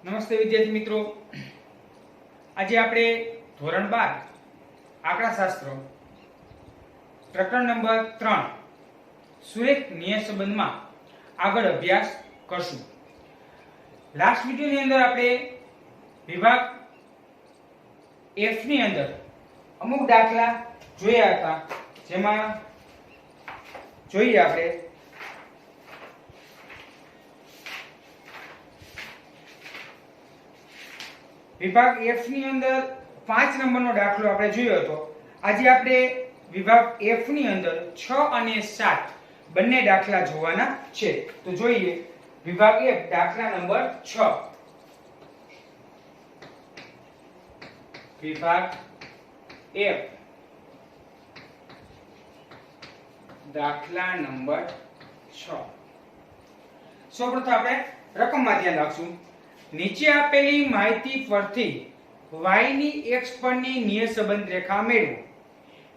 નમસ્તે વિદ્યાર્થી મિત્રો, આજે આપણે ધોરણ 12 આંકડાશાસ્ત્ર પ્રકરણ નંબર 3 સુરેખ નિયત સંબંધમાં આગળ અભ્યાસ કરશું. લાસ્ટ વિડિયોની અંદર આપણે વિભાગ F ની અંદર અમુક દાખલા જોયા હતા, જેમાં જોઈએ આપણે વિભાગ F ની અંદર 5 નંબરનો દાખલો આપણે જોયો હતો. આજે આપણે વિભાગ F ની અંદર 6 અને 7 બંને દાખલા જોવાના છે. તો જોઈએ વિભાગ F દાખલા નંબર 6. વિભાગ F દાખલા નંબર 6. સૌપ્રથમ આપણે રકમમાં ધ્યાન રાખશું. નીચે આપેલી માહિતી પરથી y ની x પરની નિયત સંબંધ રેખા મેળવો.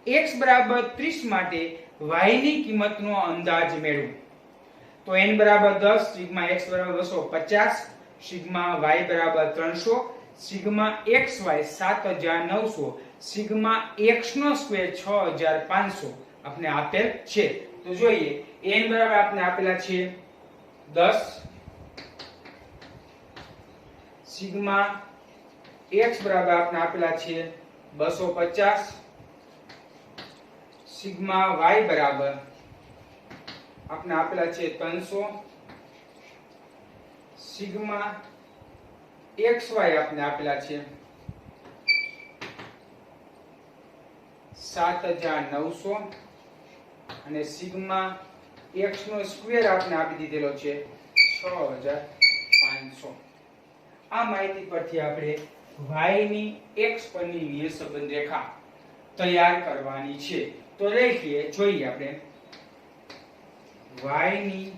x બરાબર 30 માટે y ની કિંમતનો અંદાજ મેળવો. તો n બરાબર 10, સિગ્મા x બરાબર 250, સિગ્મા y બરાબર 300, સિગ્મા xy 7900, સિગ્મા x નો સ્ક્વેર 6500 આપણે આપેલ છે. તો જોઈએ n બરાબર આપણે આપેલા છે 10, સિગ્મા x બરાબર આપણે આપેલા છે 250, સિગ્મા y બરાબર આપણે આપેલા છે 300, સિગ્મા xy આપણે આપેલા છે 7900 અને સિગ્મા x નો સ્ક્વેર આપણે આપી દીધેલો છે 6500. આ માહિતી પરથી આપણે y ની x પરની નિયત સંબંધ રેખા તૈયાર કરવાની છે. તો લખીએ, જોઈએ આપણે y ની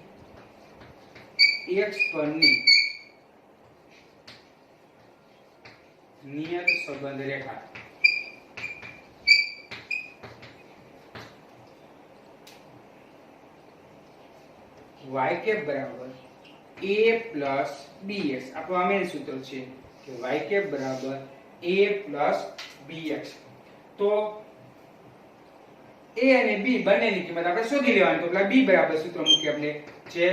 x પરની નિયત સંબંધ રેખા. y કેપ બરાબર a plus bx. આપણું આ મેઈન સૂત્ર છે કે y કેપ બરાબર a plus bx. તો a અને b બંનેની કિંમત આપણે શોધી લેવાની. તો પેલા b બરાબર સૂત્ર મૂકી આપણે, જે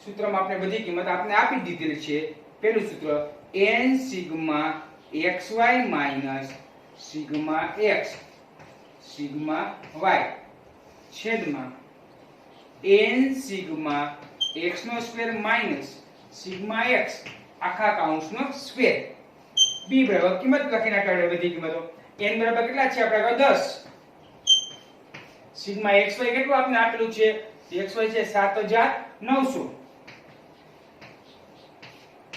સૂત્રમાં આપણે બધી કિંમત આપણે આપી દીધેલી છે. પહેલું સૂત્ર n sigma xy minus sigma x sigma y છેદમાં n સિગ્મા x નો સ્ક્વેર માઈનસ સિગ્મા x આખા કૌંસનો સ્ક્વેર. b બરાબર કિંમત લખી નાખીએ બધી કિંમતો. n બરાબર કેટલા છે આપણે આગળ 10, સિગ્મા xy કેટલું આપણે આપેલું છે, xy છે 7900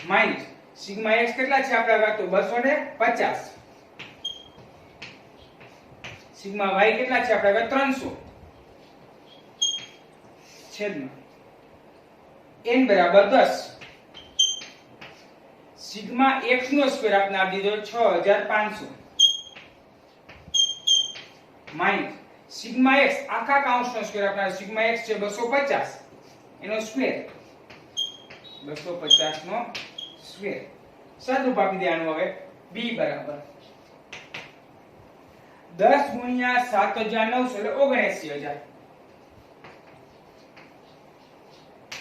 માઈનસ સિગ્મા x કેટલા છે આપણે આગળ તો 250, સિગ્મા y કેટલા છે આપણે આગળ 300 છેદમાં n બરાબર 10, સિગ્મા x નો સ્ક્વેર આપણે આપી દીધો 6500 માઈનસ સિગ્મા x આખા કૌંસનો સ્ક્વેર આપણે સિગ્મા x છે 250 એનો સ્ક્વેર 250 નો સ્ક્વેર. સાદુરૂપ આપી દેવાનું. હવે b બરાબર 10 ગુણ્યા 7900 એટલે 79000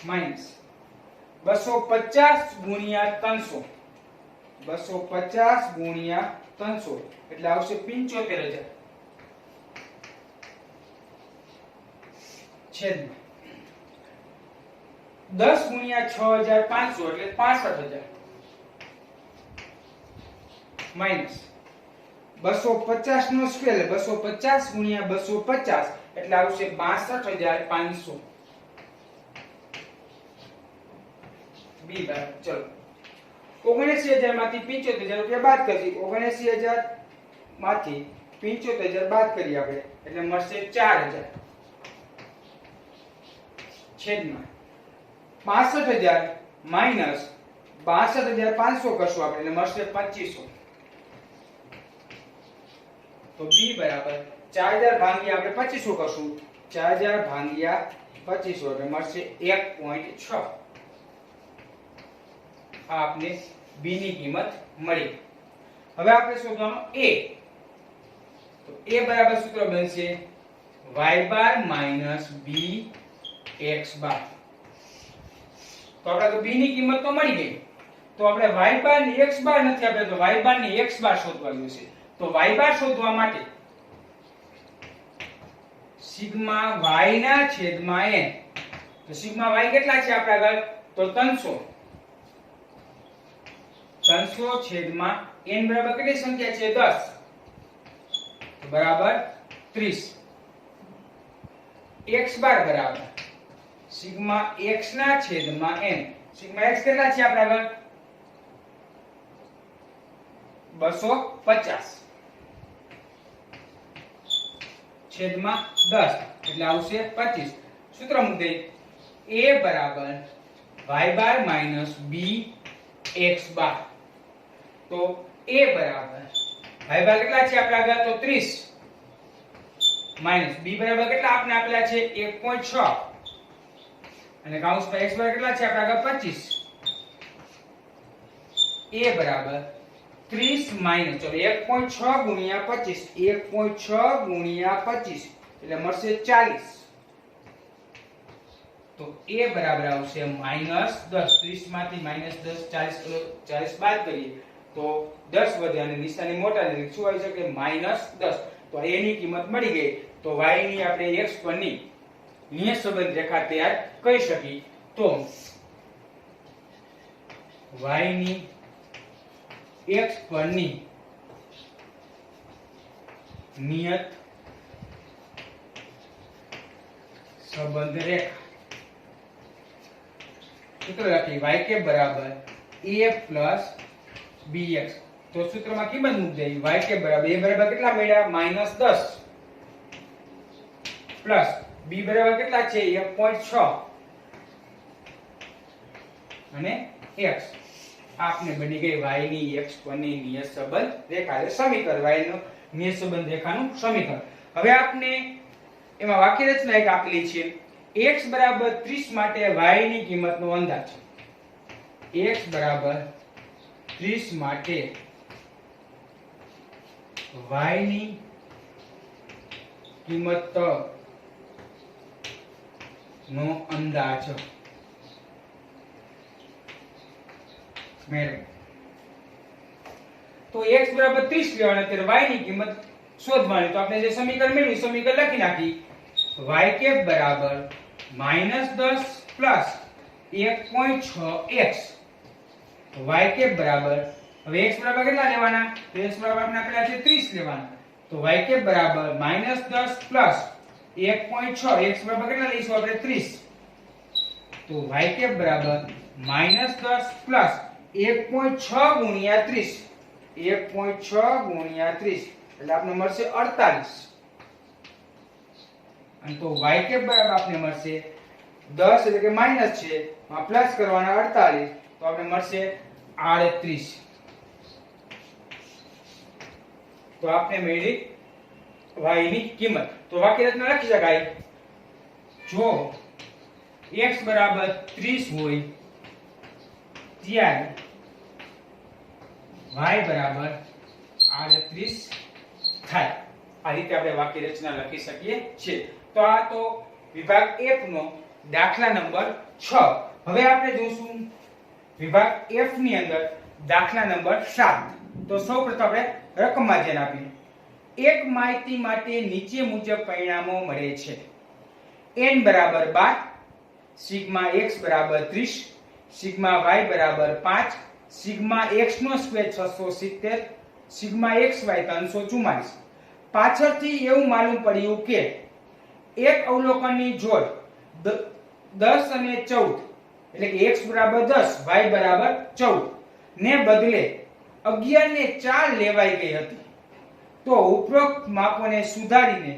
માઈનસ 250 ગુણ્યા 300, 250 ગુણ્યા 300 એટલે આવશે 75000 છેદમાં 10 ગુણ્યા 6500 એટલે 65000 માઈનસ 250 નો સ્ક્વેર 250 ગુણ્યા 250 એટલે આવશે 62500. b બરાબર, ચલો 79000 માંથી 75000 રૂપિયા બાદ કરીએ. 79000 માંથી 75000 બાદ કરીએ આપણે એટલે મળશે 4000 છેદમાં 65000 માઈનસ 62500 કરશું આપણે એટલે મળશે 2500. તો b બરાબર 4000 ભાગ્યા આપણે 2500 કરશું, 4000 ભાગ્યા 2500 એટલે મળશે 1.6. આ આપને b ની કિંમત મળી. હવે આપણે શોધવાનો a. તો a બરાબર સૂત્ર બનશે y બાર માઈનસ b x બાર. તો આપણે તો b ની કિંમત તો મળી ગઈ. તો આપણે y બાર ને x બાર નથી, આપણે તો y બાર ને x બાર શોધવાનું છે. તો y બાર શોધવા માટે સિગ્મા y ના છેદમાં n. તો સિગ્મા y કેટલા છે આપણા આગળ? તો 300. 300 છેદમાં n બરાબર કેટલી સંખ્યા છે? 10. તો બરાબર 30. x બાર બરાબર સિગ્મા x ના છેદમાં n. સિગ્મા x કેટલા છે આપણા આગળ? 250 છેદમાં 10 એટલે આવશે 25. સૂત્ર મુદ્દે a બરાબર y બાર માઈનસ b x બાર. તો a બરાબર y બાર કેટલા છે આપણા આગળ? તો 30 માઈનસ b બરાબર કેટલા આપણે આપેલા છે? 1.6 અને કૌંસમાં x બરાબર કેટલા છે આપણા આગળ? 25. a બરાબર 30 માઈનસ ચલો 1.6 ગુણ્યા 25, 1.6 ગુણ્યા 25 એટલે મળશે 40. તો a બરાબર આવશે માઈનસ 10. 30 માંથી માઈનસ 10 40 બાદ કરીએ તો 10 વધે અને નિશાની મોટા એટલે શું આવી શકે? માઈનસ 10. તો a ની કિંમત મળી ગઈ. તો y ની આપણે x પરની નિયત સંબંધ રેખા તૈયાર કરી શકીએ. તો y ની x પરની નિયત સંબંધ રેખા સૂત્ર લખી y કે બરાબર a plus bx. તો સૂત્રમાં કિંમત મૂકી દઈએ. y કે બરાબર a બરાબર કેટલા મળ્યા? -10 પ્લસ b બરાબર કેટલા છે? 1.6 અને x. આપને બની ગઈ y ની x પરની નિયત સંબંધ રેખા. એટલે સમીકરણ y નો નિયત સંબંધ રેખાનું સમીકરણ. હવે આપને એમાં વાક્ય રચના એક આપેલી છે. x બરાબર 30 માટે y ની કિંમતનો અંદાજ. x બરાબર 30 માટે y ની કિંમત નો અંદાજ મેળવો. તો x બરાબર 30 લેવાના, ત્યારે y ની કિંમત શોધવાની. તો આપણે જે સમીકરણ મેળવ્યું સમીકરણ લખી નાખી. y કેપ બરાબર -10 પ્લસ 1.6x. તો y કેપ બરાબર હવે x બરાબર કેટલા લેવાના? તો x બરાબર આપણે આપેલા છે 30 લેવાના. તો y કેપ બરાબર -10 પ્લસ 1.6. x બરાબર કેટલા લઈશું આપણે? 30. તો y કેપ બરાબર -10 પ્લસ 1.6 ગુણ્યા 30. 1.6 ગુણ્યા 30 એટલે આપણે મળશે 48. અને તો y કેપ બરાબર આપણે મળશે 10 એટલે કે માઈનસ છે, માં પ્લસ કરવાના 48 તો આપણે મળશે 38. તો આપણે મેળવી y ની કિંમત. તો વાક્ય રચના લખી શકાય. જો x બરાબર 30 હોય ત્યારે y બરાબર 38 થાય. આ રીતે આપણે વાક્ય રચના લખી શકીએ છીએ. તો આ તો વિભાગ F નો દાખલા નંબર 6. હવે આપણે જોઈશું વિભાગ F ની અંદર દાખલા નંબર 7. તો સૌપ્રથમ આપણે રકમમાં ધ્યાન આપીએ. એક માહિતી માટે નીચે મુજબ પરિણામો મળે છે. n બરાબર 12, સિગ્મા x બરાબર 30, સિગ્મા y બરાબર 5, સિગ્મા x નો સ્ક્વેર 670, સિગ્મા xy 344. પાછળથી એવું માલુમ પડ્યું કે એક અવલોકનની જોડ 10 અને 14 એટલે કે x બરાબર 10 y બરાબર 14 ને બદલે 11 ને 4 લેવાઈ ગઈ હતી. તો ઉપરોક્ત માપોને સુધારીને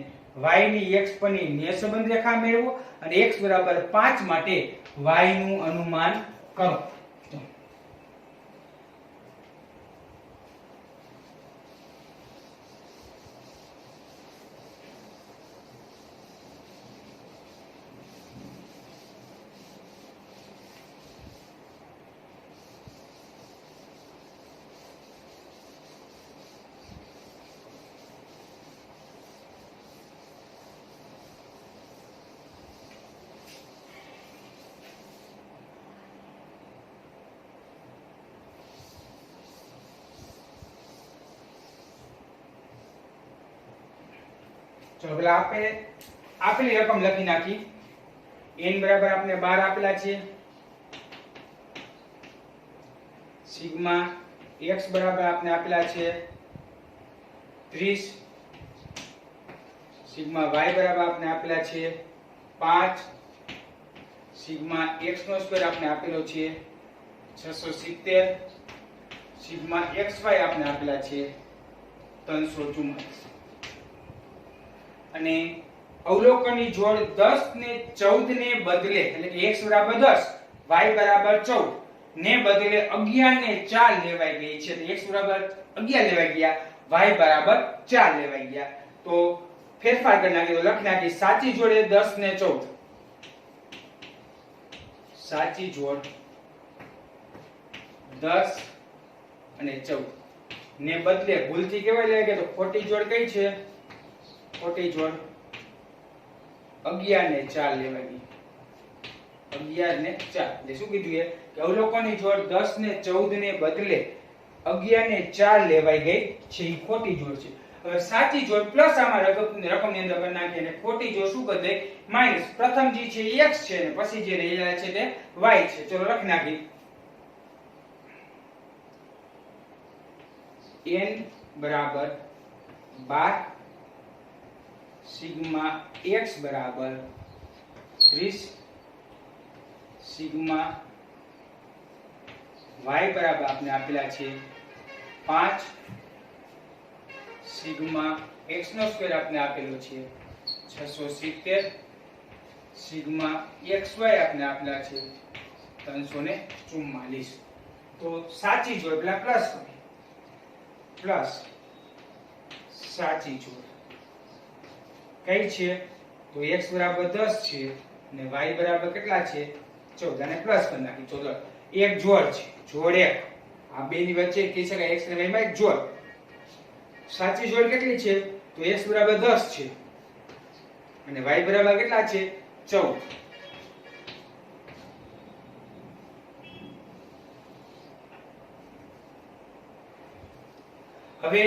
y ની x પરની નિયત સંબંધ રેખા મેળવો અને x બરાબર 5 માટે y નું અનુમાન કરો. ચલો પેલા આપણે આપેલી રકમ લખી નાખી. n બરાબર આપણે 12 આપેલા છે. સિગ્મા x બરાબર આપણે આપેલા છે 30. સિગ્મા y બરાબર આપણે આપેલા છે 5. સિગ્મા x નો સ્ક્વેર આપણે આપેલો છે 670. સિગ્મા xy આપણે આપેલા છે 344. અને અવલોકનની જોડ 10 ને 14 ને બદલે એટલે કે x બરાબર 10 y બરાબર 14 ને બદલે 11 ને 4 લેવાઈ ગઈ છે. તો x બરાબર 11 લેવાઈ ગયા, y બરાબર 4 લેવાઈ ગયા. તો ફેરફાર કરી નાખીએ. તો લખી નાખી સાચી જોડ એ 10 ને 14. સાચી જોડ 10 અને 14 ને બદલે ભૂલથી કેવાય લે કે તો ખોટી જોડ કઈ છે? ખોટી જોડ 11 ને 4 લેવાઈ ગઈ. 11 ને 4 એટલે શું કીધું એ કે અવલોકનની જોડ 10 ને 14 ને બદલે 11 ને 4 લેવાઈ ગઈ છે, એ ખોટી જોડ છે. હવે સાચી જોડ પ્લસ આમાં રકમની અંદર કરી નાખીએ અને ખોટી જોડ શું કરી દે માઈનસ. પ્રથમ જે છે એ x છે અને પછી જે રહેલા છે તે y છે. ચલો લખી નાખી. n બરાબર 12, સિગ્મા x બરાબર 30, સિગ્મા y બરાબર આપણે આપેલા છે 5, સિગ્મા x નો સ્ક્વેર આપણે આપેલો છે 670, સિગ્મા xy આપણે આપેલા છે 344. તો સાચી જોડ પેલા પ્લસ કરીએ. પ્લસ સાચી જોડ કઈ છે? તો x બરાબર 10 છે અને y બરાબર કેટલા છે? 14. અને પ્લસ કરી નાખી. ચલો એક જોડ છે, જોડ એક. આ બે ની વચ્ચે કહી શકાય x અને y માં એક જોડ. સાચી જોડ કેટલી છે? તો x બરાબર 10 છે અને y બરાબર કેટલા છે? 14. હવે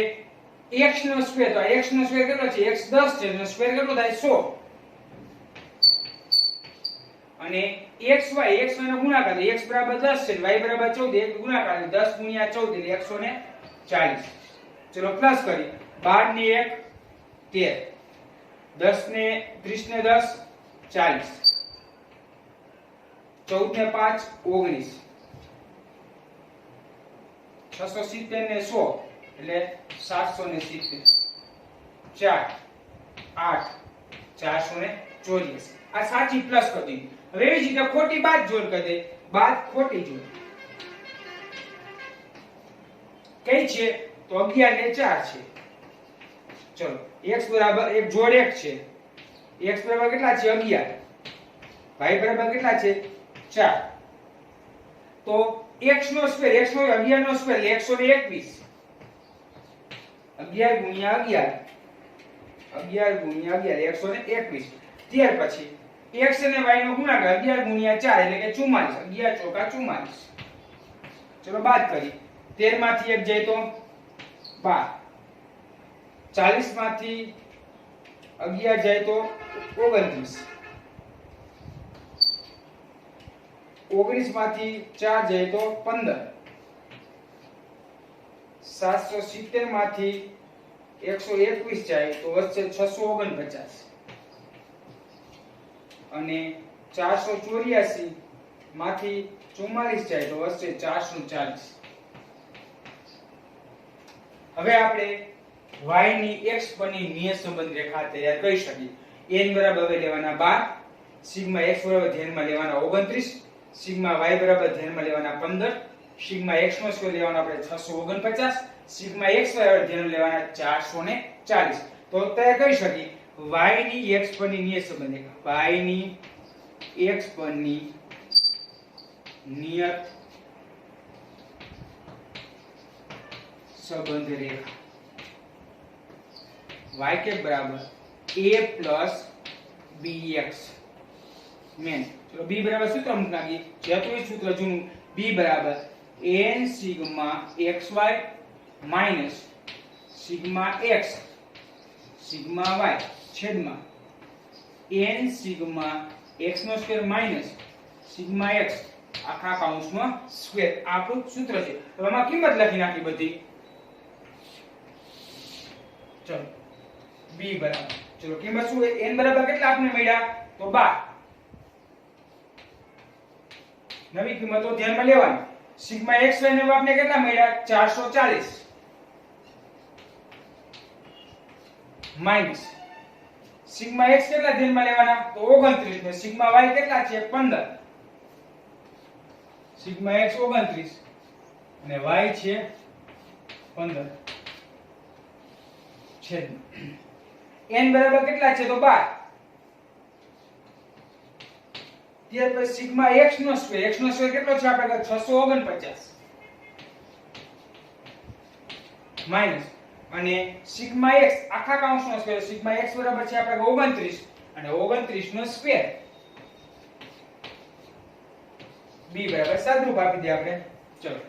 x નો સ્ક્વેર, તો x નો સ્ક્વેર કેટલો છે? x 10 છે એનો સ્ક્વેર કેટલો થાય? 100. અને xy નો ગુણાકાર, x બરાબર 10 છે y બરાબર 14, એક ગુણાકાર 10 ગુણ્યા 14 એટલે 140. ચલો પ્લસ કરી. 12 ને 1 13, 10 ને 30 ને 10 40, 14 ને 5 19, 670 ને 100 એટલે 770, 4 8 484. આ સાચી પ્લસ કરી દીધી. હવે એવી જ રીતે ખોટી બાદ જોડ કરી દે. બાદ ખોટી જોડ કઈ છે? તો 11 ને 4 છે. ચલો x બરાબર એક જોડ 1 છે. x બરાબર કેટલા છે? 11. y બરાબર કેટલા છે? 4. તો x નો સ્ક્વેર, x નો 11 નો સ્ક્વેર એટલે 121. 11 ગુણ્યા 11, 11 ગુણ્યા 11 121. ત્યાર પછી x અને y નો ગુણાકાર 11 ગુણ્યા 4 એટલે કે 44. 11 ચોકા 44. ચલો બાદ કરી. 13 માંથી 1 જાય તો 12, 40 માંથી 11 જાય તો 29, 19 માંથી 4 જાય તો 15, 770 માંથી 121 જાય તો વધશે 649 અને 484 માંથી 44 જાય તો વધશે 440. હવે આપણે y ની x પરની નિયત સંબંધ રેખા તૈયાર કરી શકીએ. n બરાબર હવે લેવાના 12, સિગ્મા x બરાબર ધ્યાનમાં લેવાના 29, સિગ્મા y બરાબર ધ્યાનમાં લેવાના 15, સિગ્મા x નો સ્ક્વેર લેવાનો આપણે 649, સિગ્મા x બરાબર ધ્યાનમાં લેવાના 440. તો તૈયાર કરી શકીએ y ની x પરની નિયત સંબંધ રેખા. y ની x પરની નિયત સંબંધ રેખા y કે બરાબર a bx મેન. ચલો b બરાબર સૂત્ર મૂકી નાખીએ. જેતું સૂત્ર જૂનું b બરાબર n sigma xy minus sigma x sigma y છેદમાં n સિગ્મા x નો સ્ક્વેર માઈનસ સિગ્મા x આખા કૌંસમાં સ્ક્વેર આપણું સૂત્ર છે. તો આમાં કિંમત લખી નાખી બધી. ચલો b બરાબર, ચલો કિંમત શું હોય, n બરાબર કેટલા આપને મળ્યા તો 12. નવી કિંમતો ધ્યાનમાં લેવાની. સિગ્મા xy ને આપને કેટલા મળ્યા 440 માઈનસ સિગ્મા x કેટલા ધ્યાનમાં લેવાના તો 29 ને સિગ્મા y કેટલા છે 15. સિગ્મા x 29 અને y છે 15 છેદમાં n બરાબર કેટલા છે તો 12. ત્યાર પછી સિગ્મા x નો સ્ક્વેર કેટલો છે આપણે 649 માઈનસ અને સિગ્મા x આખા કૌંસનો સ્ક્વેર સિગ્મા x બરાબર છે આપણે 29 અને 29 નો સ્ક્વેર. b બરાબર સાદુરૂપ આપી દે આપણે. ચલો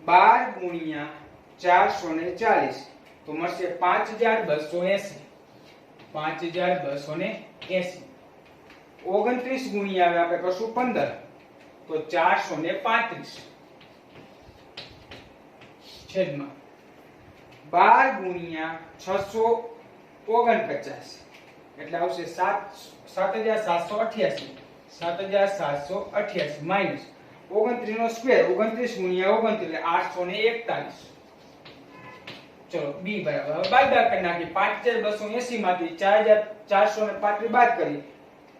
12 ગુણ્યા 440 તો મળશે 5280. 5280 29 ગુણ્યા હવે આપણે કરશું 15 તો 435 છેદમાં 12 ગુણ્યા 649 એટલે આવશે 7788 7788 માઈનસ 29 નો સ્ક્વેર 29 ગુણ્યા 29 એટલે 841. ચલો b બરાબર બાદબાકી કરી નાખી 5280 માંથી 4435 બાદ કરી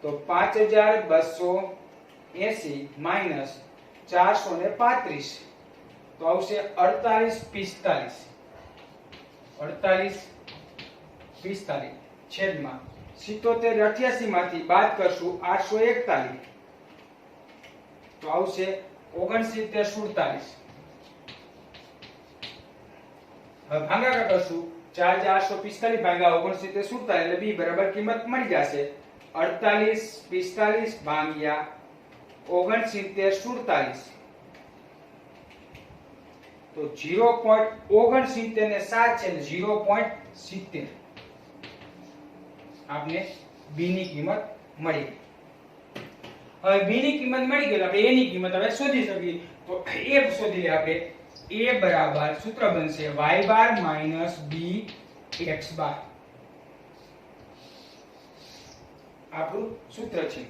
તો 5280 માઈનસ 435 તો આવશે 4845 છેદમાં 7788 માંથી બાદ કરશું 841 તો આવશે 6947. હવે ભાગાકાર કરશું 4845 ભાગ્યા 6947 એટલે b બરાબર કિંમત મળી જશે 4845 ભાગ્યા 6947 તો 0.69 ને 7 છે 0.70 આપને b ની કિંમત મળી. હવે b ની કિંમત મળી ગઈ આપણે a ની કિંમત હવે શોધી શકીએ તો a શોધી લે આપણે. a બરાબર સૂત્ર બનશે y બાર માઈનસ b x બાર. આપણું સૂત્ર છે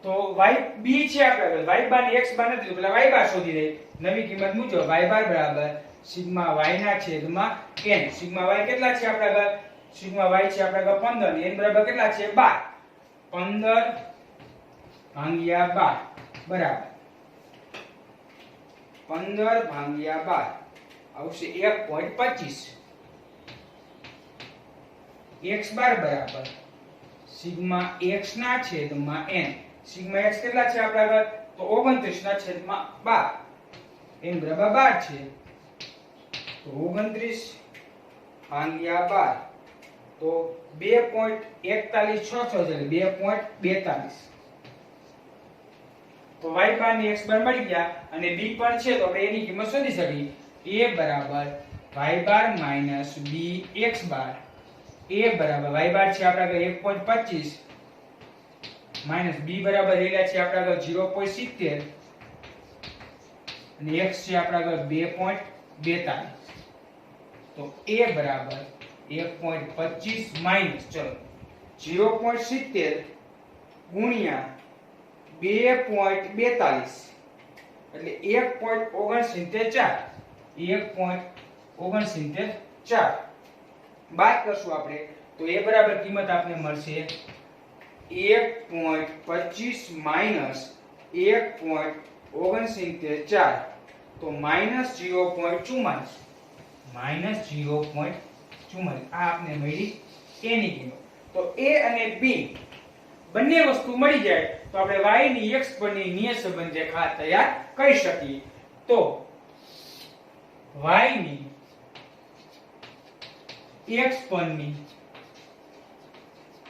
તો y b છે આપણે y બાર ને x બાર નથી એટલે y બાર શોધી લે. નવી કિંમત મુજબ y બાર બરાબર સિગ્મા y ના છેદમાં n. સિગ્મા y કેટલા છે આપણા આગળ સિગ્મા y છે આપણા આગળ 15 ને n બરાબર કેટલા છે 12. 15 ભાગ્યા 12 બરાબર 15 ભાગ્યા 12 આવશે 1.25. x બાર બરાબર સિગ્મા x ના છેદમાં n. સિગ્મા x કેટલા છે આપણા આગળ તો 29 ના છેદમાં 12. n બરાબર 12 છે તો 29 ભાગ્યા 12 તો 2.4166 એટલે 2.42. તો y બાર ની x બાર મળી ગયા અને b પણ છે તો આપણે એની કિંમત શોધી શકીએ. a બરાબર y bar minus b x bar. a બરાબર y બાર છે આપણા આગળ 1.25 માઈનસ b બરાબર રેલા છે આપણા આગળ 0.70 અને x છે આપણા આગળ 2.42. તો a બરાબર 1.25 માઈનસ ચલો 0.70 ગુણ્યા 2.42 એટલે 1.694. 1.694 બાદ કરશું આપણે તો a બરાબર કિંમત આપને મળશે 1.25 માઈનસ 1.694 તો માઈનસ 0.44. માઈનસ 0.44 આ આપને મળી a ની કિંમત. તો a અને b બંને વસ્તુ મળી જાય તો આપણે y ની x પરની નિયત સંબંધ રેખા તૈયાર કરી શકીએ. તો y ની x પરની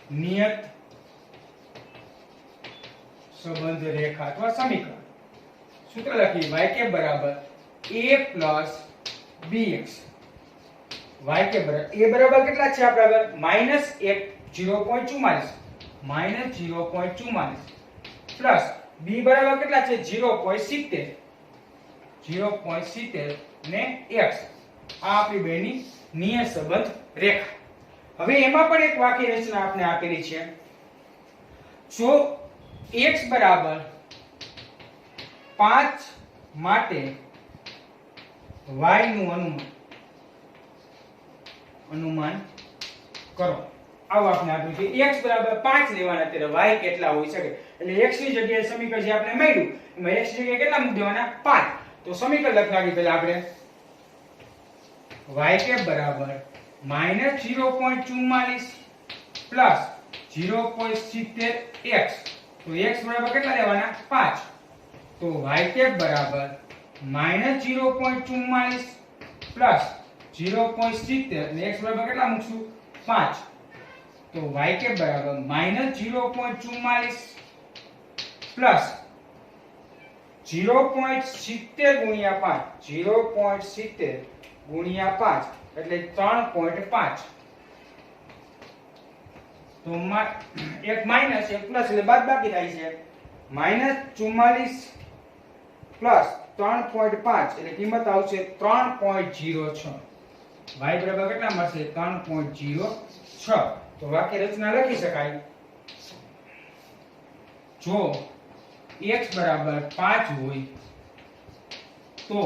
નિયત સંબંધ રેખા અથવા સમીકરણ સૂત્ર લખી y કે બરાબર a plus bx y કે બરાબર a બરાબર કેટલા છે આપણા આગળ -1 0.44 -0.44 પ્લસ b બરાબર કેટલા છે 0.70 0.70 ને x આ આપણી બેની નિયત સંબંધ રેખા। હવે એમાં પણ એક વાક્ય રચના આપણે આપેલી છે, જો x બરાબર 5 માટે y નું અનુમાન કરો। આવું આપણે આપ્યું છે x બરાબર 5 લેવાના, ત્યારે y કેટલા હોઈ શકે, એટલે x ની જગ્યાએ સમીકરણ જે આપણે મળ્યું એમાં x ની જગ્યાએ કેટલા મૂકી દેવાના 5। તો સમીકરણ લખવાની પહેલા આપણે y કે બરાબર -0.44 પ્લસ 0.70 x, તો x બરાબર કેટલા લેવાના 5, તો y કે બરાબર -0.44 પ્લસ 0.70 અને x બરાબર કેટલા મૂકશું 5, તો y કે બરાબર -0.44 પ્લસ 0.70 ગુણ્યા 5 0.70 ગુણ્યા 5 એટલે 3.5, તો એક માઈનસ એક પ્લસ એટલે બાદબાકી થાય છે, -44 પ્લસ 3.5 એટલે કિંમત આવશે 3.06, y બરાબર કેટલા મળશે 3.06। તો વાક્ય રચના લખી શકાય, જો x બરાબર 5 હોય તો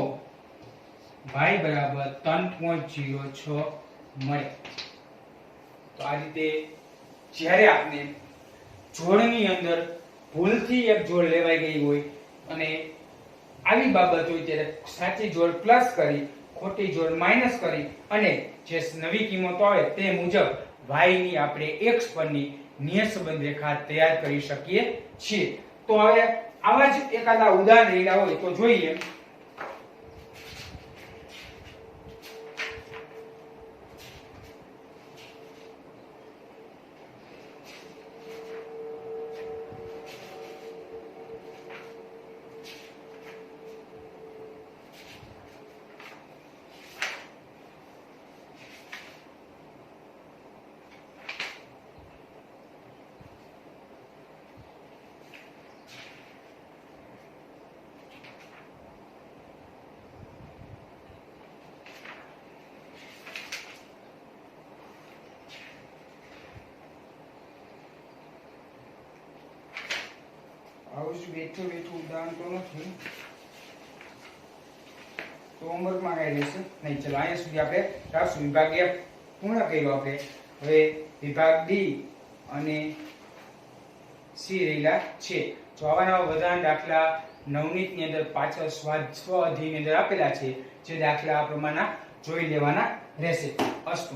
y બરાબર 3.06 મળે। તો આ રીતે જ્યારે આપણે જોડની અંદર ભૂલથી એક જોડ લેવાઈ ગઈ હોય અને આવી બાબત હોય ત્યારે સાચી જોડ પ્લસ કરી ખોટી જોડ માઈનસ કરી અને જે નવી કિંમતો આવે તે મુજબ y ની આપણે x પરની નિયત સંબંધ રેખા તૈયાર કરી શકીએ છીએ। તો હવે આવા જ એકાદા ઉદાહરણ લીધા હોય તો જોઈએ। આવું જ બેઠું ઉદાહરણ તો નથી, તો હોમવર્કમાં કઈ રહેશે નહીં। ચલો અહીંયા સુધી આપણે રાખશું, વિભાગ A પૂર્ણ કર્યો આપણે। હવે વિભાગ D અને C રહેલા છે। જો આવા નવા વધારાના દાખલા નવનીતની અંદર પાછળ સ્વ અધ્યયની અંદર આપેલા છે, જે દાખલા આ પ્રમાણે જોઈ લેવાના રહેશે। અસ્તુ।